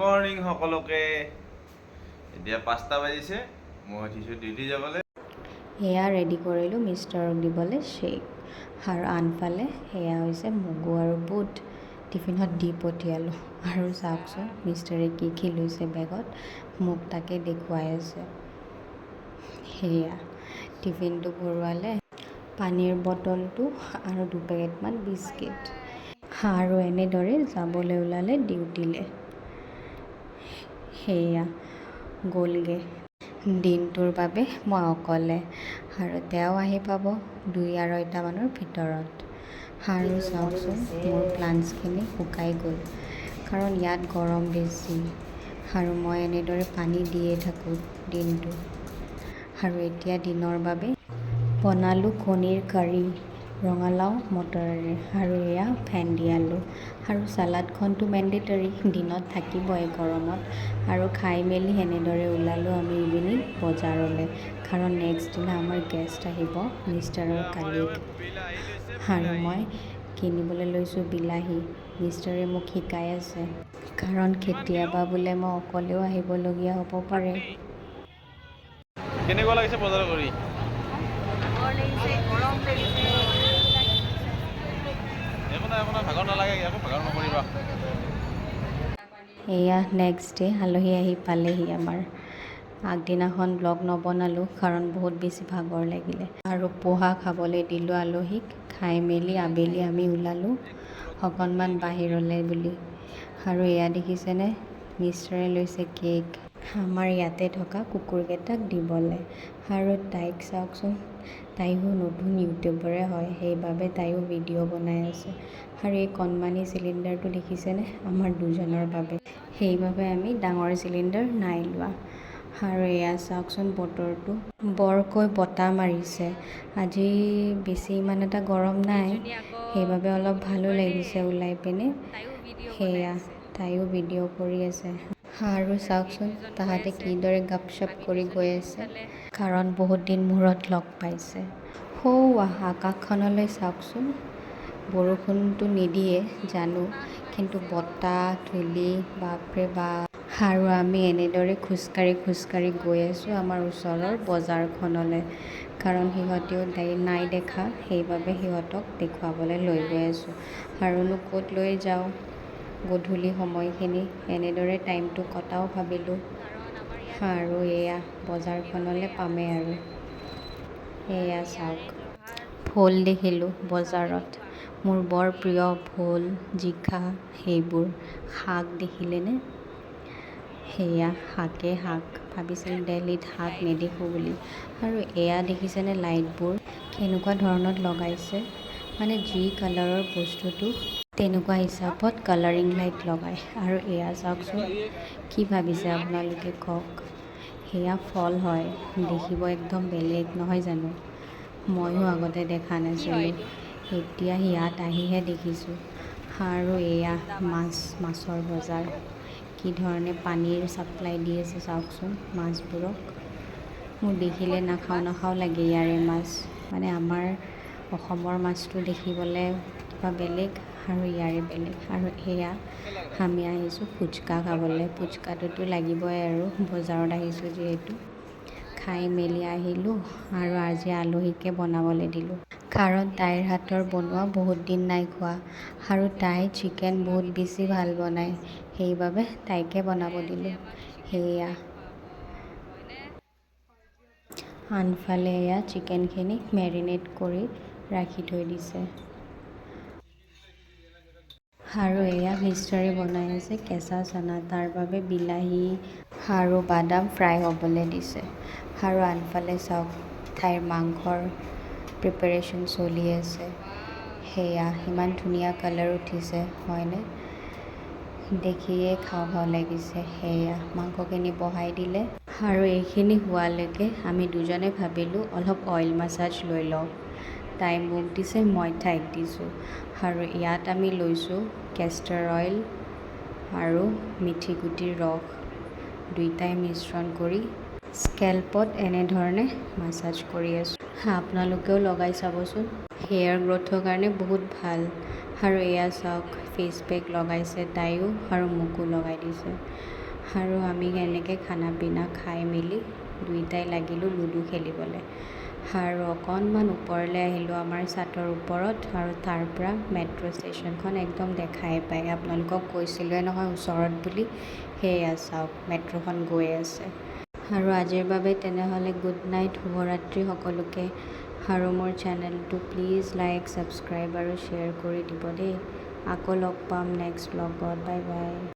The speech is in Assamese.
মৰ্নিং সকলোকে এতিয়া 5টা বাজিছে মই উঠিছোঁ ডিউটি যাবলৈ এয়া ৰেডি কৰিলোঁ মিষ্টাৰক দিবলৈ শ্বেক আৰু আনফালে সেয়া হৈছে মগু আৰু বুট টিফিনত দি পঠিয়ালোঁ আৰু চাওকচোন মিষ্টাৰে কি লৈছে বেগত মোক তাকে দেখুৱাই আছে সেয়া টিফিনটো ভৰোৱালে পানীৰ বটলটো আৰু 2 পেকেটমান বিস্কিট আৰু এনেদৰে যাবলৈ ওলালে ডিউটিলৈ সেয়া গ'লগৈ দিনটোৰ বাবে মই অকলে আৰু তেওঁ আহি পাব 2-2:30 মানৰ ভিতৰত আৰু চাওকচোন মোৰ প্লাণ্টছখিনি শুকাই গ'ল কাৰণ ইয়াত গৰম বেছি আৰু মই এনেদৰে পানী দিয়ে থাকোঁ দিনটো আৰু এতিয়া দিনৰ বাবে বনালোঁ কণীৰ কাৰী ৰঙালাও মটৰেৰে আৰু এয়া ভেন্দি আলু আৰু চালাডখনটো মেণ্ডেটৰী দিনত থাকিবই গৰমত আৰু খাই মেলি এনেদৰে ওলালোঁ আমি ইভিনিং বজাৰলৈ কাৰণ নেক্সট দিনা আমাৰ গেষ্ট আহিব মিষ্টাৰৰ কালিগ আৰু মই কিনিবলৈ লৈছোঁ বিলাহী মিষ্টাৰে মোক শিকাই আছে কাৰণ কেতিয়াবা বোলে মই অকলেও আহিবলগীয়া হ'ব পাৰে কেনেকুৱা লাগিছে বজাৰ কৰি আপোনাৰ ভাগৰ নালাগে আকৌ ভাগৰ নকৰিবা এয়া নেক্সট ডে আলহী আহি পালেহি আমাৰ আগদিনাখন ব্লগ নবনালোঁ কাৰণ বহুত বেছি ভাগৰ লাগিলে আৰু পোহা খাবলৈ দিলোঁ আলহীক খাই মেলি আবেলি আমি ওলালোঁ অকণমান বাহিৰলৈ বুলি আৰু এয়া দেখিছেনে মিষ্টাৰে লৈছে কেক আমাৰ ইয়াতে থকা কুকুৰকেইটাক দিবলৈ আৰু তাইক চাওকচোন তাইও নতুন ইউটিউবাৰে হয় সেইবাবে তাইও ভিডিঅ' বনাই আছে আৰু এই কণমানি চিলিণ্ডাৰটো দেখিছেনে আমাৰ দুজনৰ বাবে সেইবাবে আমি ডাঙৰ চিলিণ্ডাৰ নাই লোৱা আৰু এয়া চাওকচোন বতৰটো বৰকৈ বতাহ মাৰিছে আজি বেছি ইমান এটা গৰম নাই সেইবাবে অলপ ভালো লাগিছে ওলাই পিনে সেয়া তাইও ভিডিঅ' কৰি আছে আৰু চাওকচোন তাহাঁতে কিদৰে গপশপ কৰি গৈ আছে কাৰণ বহুত দিন মূৰত লগ পাইছে আকাশখনলৈ চাওকচোন বৰষুণটো নিদিয়ে জানো কিন্তু বতাহ ধূলি বাপৰে বাপ আৰু আমি এনেদৰে খোজকাঢ়ি গৈ আছোঁ আমাৰ ওচৰৰ বজাৰখনলৈ কাৰণ সিহঁতেও নাই দেখা সেইবাবে সিহঁতক দেখুৱাবলৈ লৈ গৈ আছোঁ আৰুনো ক'ত লৈ যাওঁ গধূলি সময়খিনি এনেদৰে টাইমটো কটাও ভাবিলোঁ আৰু এয়া বজাৰখনলৈ পামেই আৰু এয়া চাওক ভোল দেখিলোঁ বজাৰত মোৰ বৰ প্ৰিয় ভোল জিকা সেইবোৰ শাক দেখিলেনে সেয়া শাক ভাবিছিল দিল্লীত শাক নেদেখোঁ বুলি আৰু এয়া দেখিছেনে লাইটবোৰ কেনেকুৱা ধৰণত লগাইছে মানে যি কালাৰৰ বস্তুটো তেনেকুৱা হিচাপত কালাৰিং লাইট লগায় আৰু এয়া চাওকচোন কি ভাবিছে আপোনালোকে কওক সেয়া ফল হয় দেখিব একদম বেলেগ নহয় জানো ময়ো আগতে দেখা নাছিলোঁ এতিয়া ইয়াত আহিহে দেখিছোঁ আৰু এয়া মাছৰ বজাৰ কি ধৰণে পানীৰ ছাপ্লাই দি আছে চাওকচোন মাছবোৰক মোৰ দেখিলে নাখাওঁ লাগে ইয়াৰে মাছ মানে আমাৰ অসমৰ মাছটো দেখিবলৈ কিবা বেলেগ আৰু ইয়াৰে বেলেগ আৰু এয়া আমি আহিছোঁ ফুচকা খাবলৈ ফুচকাটোতো লাগিবই আৰু বজাৰত আহিছোঁ যিহেতু খাই মেলি আহিলোঁ আৰু আজি আলহীকে বনাবলৈ দিলোঁ কাৰণ তাইৰ হাতৰ বনোৱা বহুত দিন নাই খোৱা আৰু তাই চিকেন বহুত বেছি ভাল বনায় সেইবাবে তাইকে বনাব দিলোঁ সেয়া আনফালে এয়া চিকেনখিনি মেৰিনেট কৰি ৰাখি থৈ দিছে আৰু এয়া মিষ্টাৰে বনাই আছে কেঁচা চানা তাৰ বাবে বিলাহী আৰু বাদাম ফ্ৰাই হ'বলৈ দিছে আৰু আনফালে চাওক তাইৰ মাংসৰ প্ৰিপাৰেশ্যন চলি আছে সেয়া ইমান ধুনীয়া কালাৰ উঠিছে হয়নে দেখিয়ে খাওঁ লাগিছে সেয়া মাংসখিনি বহাই দিলে আৰু এইখিনি হোৱালৈকে আমি দুজনে ভাবিলোঁ অলপ অইল মাছাজ লৈ লওঁ তাই মোক দিছে মই তাইক দিছোঁ আৰু ইয়াত আমি লৈছোঁ কেষ্টৰ অইল আৰু মিঠি গুটিৰ ৰস দুইটাই মিশ্ৰণ কৰি স্কেল্পত এনেধৰণে মাছাজ কৰি আছোঁ আপোনালোকেও লগাই চাবচোন হেয়াৰ গ্ৰ'থৰ কাৰণে বহুত ভাল আৰু এয়া চাওক ফেচ পেক লগাইছে তাইও আৰু মোকো লগাই দিছে আৰু আমি এনেকৈ খানা পিনা খাই মেলি দুইটাই লাগিলোঁ লুডু খেলিবলৈ আৰু অকণমান ওপৰলৈ আহিলোঁ আমাৰ ছাদৰ ওপৰত আৰু তাৰ পৰা মেট্ৰ' ষ্টেচনখন একদম দেখাই পায় আপোনালোকক কৈছিলোঁৱে নহয় ওচৰত বুলি সেয়া চাওক মেট্ৰ'খন গৈ আছে আৰু আজিৰ বাবে তেনেহ'লে গুড নাইট শুভৰাত্ৰি সকলোকে আৰু মোৰ চেনেলটো প্লিজ লাইক ছাবস্ক্ৰাইব আৰু শ্বেয়াৰ কৰি দিব দেই আকৌ লগ পাম নেক্সট ব্লগত বাই বাই